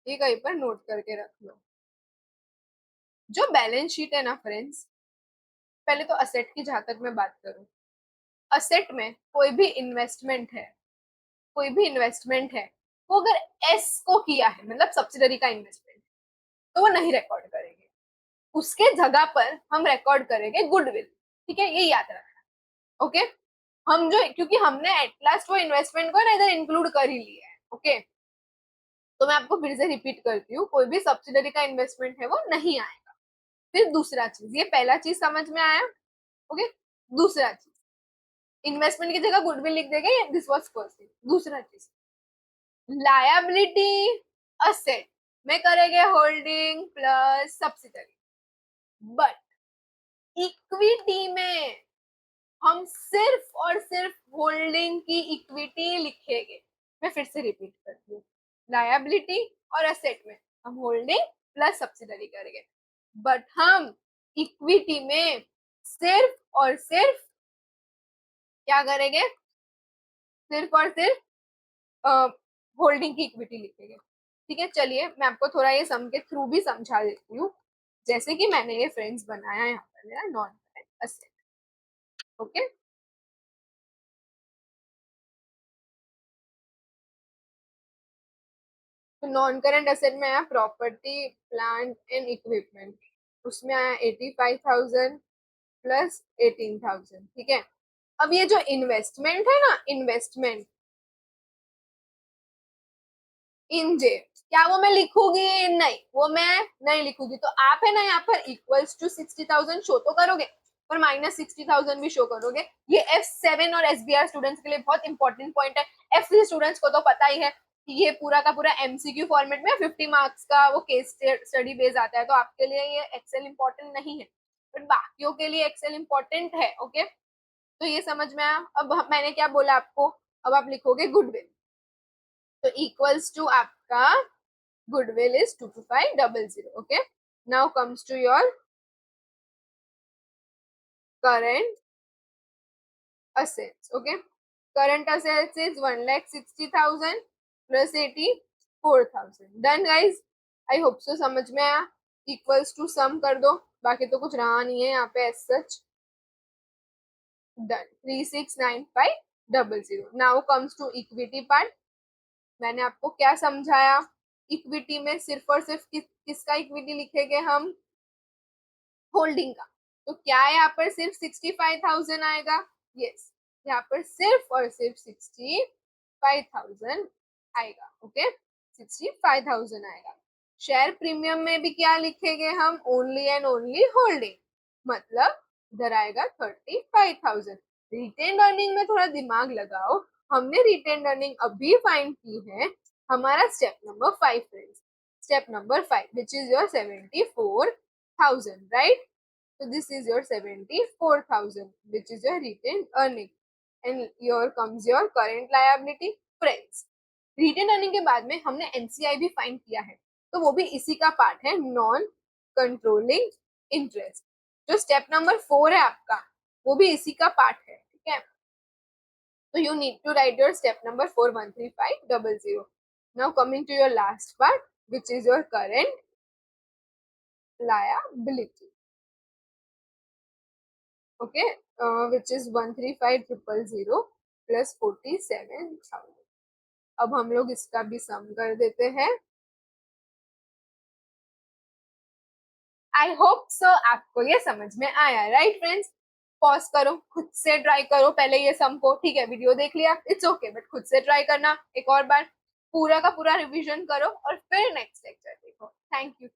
ये कहीं पर नोट करके रख लो। जो बैलेंस शीट है ना फ्रेंड्स, पहले तो असेट की जहां तक मैं बात करूं, असेट में कोई भी इन्वेस्टमेंट है, कोई भी इन्वेस्टमेंट है, वो अगर एस को किया है, मतलब सब्सिडरी का इन्वेस्टमेंट, तो वो नहीं रिकॉर्ड करेंगे, उसके जगह पर हम रिकॉर्ड करेंगे गुडविल। ठीक है, ये याद रखना। ओके, हम जो, क्योंकि हमने एट लास्ट वो इन्वेस्टमेंट को ना इधर इंक्लूड कर ही लिया है। ओके, तो मैं आपको फिर से रिपीट करती हूँ, कोई भी सब्सिडरी का इन्वेस्टमेंट है वो नहीं आएगा। फिर दूसरा चीज, ये पहला चीज समझ में आया? ओके, दूसरा चीज, इन्वेस्टमेंट की जगह गुडविल लिख देंगे, दिस वाज फर्स्ट थिंग। दूसरा चीज, लायबिलिटी असेट में करेंगे holding plus subsidiary, but equity में हम सिर्फ और सिर्फ होल्डिंग की इक्विटी लिखेंगे। मैं फिर से रिपीट करती हूँ, लायबिलिटी और असेट में हम होल्डिंग प्लस सब्सिडरी करेंगे, बट हम इक्विटी में सिर्फ और सिर्फ क्या करेंगे? सिर्फ और सिर्फ होल्डिंग की इक्विटी लिखेंगे। ठीक है, चलिए मैं आपको थोड़ा ये सम के थ्रू भी समझा देती हूँ, जैसे कि मैंने ये फ्रेंड्स बनाया यहाँ पर मेरा नॉन करंट असेट। ओके, तो नॉन करंट असेट में आया प्रॉपर्टी प्लांट एंड इक्विपमेंट, उसमें आया 85,000 प्लस 18,000। ठीक है, अब ये जो इन्वेस्टमेंट है ना, इन्वेस्टमेंट इन जे, क्या वो मैं लिखूंगी? नहीं, वो मैं नहीं लिखूंगी। तो आप है ना यहाँ पर इक्वल्स टू 60,000 शो तो करोगे, और माइनस 60,000 भी शो करोगे। ये F7 और SBR स्टूडेंट्स के लिए बहुत इंपॉर्टेंट पॉइंट है। F3 स्टूडेंट्स को तो पता ही है कि ये पूरा का पूरा MCQ फॉर्मेट में 50 मार्क्स का वो केस स्टडी बेस आता है, तो आपके लिए ये एक्सेल इंपॉर्टेंट नहीं है, बट बाकियों के लिए एक्सेल इंपॉर्टेंट है। ओके, तो ये समझ में आया? अब मैंने क्या बोला आपको, अब आप लिखोगे गुडविल, तो इक्वल्स टू आपका goodwill is 22500. Okay, now comes to your current assets. Okay, current assets is 1,60,000 plus 84,000. Done guys, I hope so समझ में आया। इक्वल्स टू सम कर दो, बाकी तो कुछ रहा नहीं है यहाँ पे as such. Done, 369500। Now comes to equity part. मैंने आपको क्या समझाया? इक्विटी में सिर्फ और सिर्फ किसका इक्विटी लिखेंगे हम? होल्डिंग का। तो क्या यहाँ पर सिर्फ 65,000 आएगा? यस, यहाँ पर सिर्फ और सिर्फ 65,000 आएगा। ओके, 65,000 आएगा। शेयर प्रीमियम में भी क्या लिखेंगे हम? ओनली एंड ओनली होल्डिंग, मतलब इधर आएगा 35,000। रिटेन अर्निंग में थोड़ा दिमाग लगाओ, हमने रिटेन अर्निंग अभी फाइंड की है, हमारा step number 5 friends, step number 5 which is your 74,000, right? So this is your 74,000, which is your retained earning. And your comes your current liability. Friends, retain earning के बाद में हमने एनसीआई भी find किया है, तो वो भी इसी का पार्ट है, नॉन कंट्रोलिंग इंटरेस्ट। जो स्टेप नंबर 4 है आपका, वो भी इसी का पार्ट है, ठीक है। So you need to write your step number 413500. Now coming to your last part, which is your current liability. Okay, which is 135,000 plus 47,000. अब हम लोग इसका भी सम कर देते हैं। आई होप सो आपको ये समझ में आया, राइट फ्रेंड्स। पॉज करो, खुद से ट्राई करो पहले ये सम को, ठीक है। वीडियो देख लिया, इट्स ओके, बट खुद से ट्राई करना एक और बार, पूरा का पूरा रिवीजन करो और फिर नेक्स्ट लेक्चर देखो। Thank you.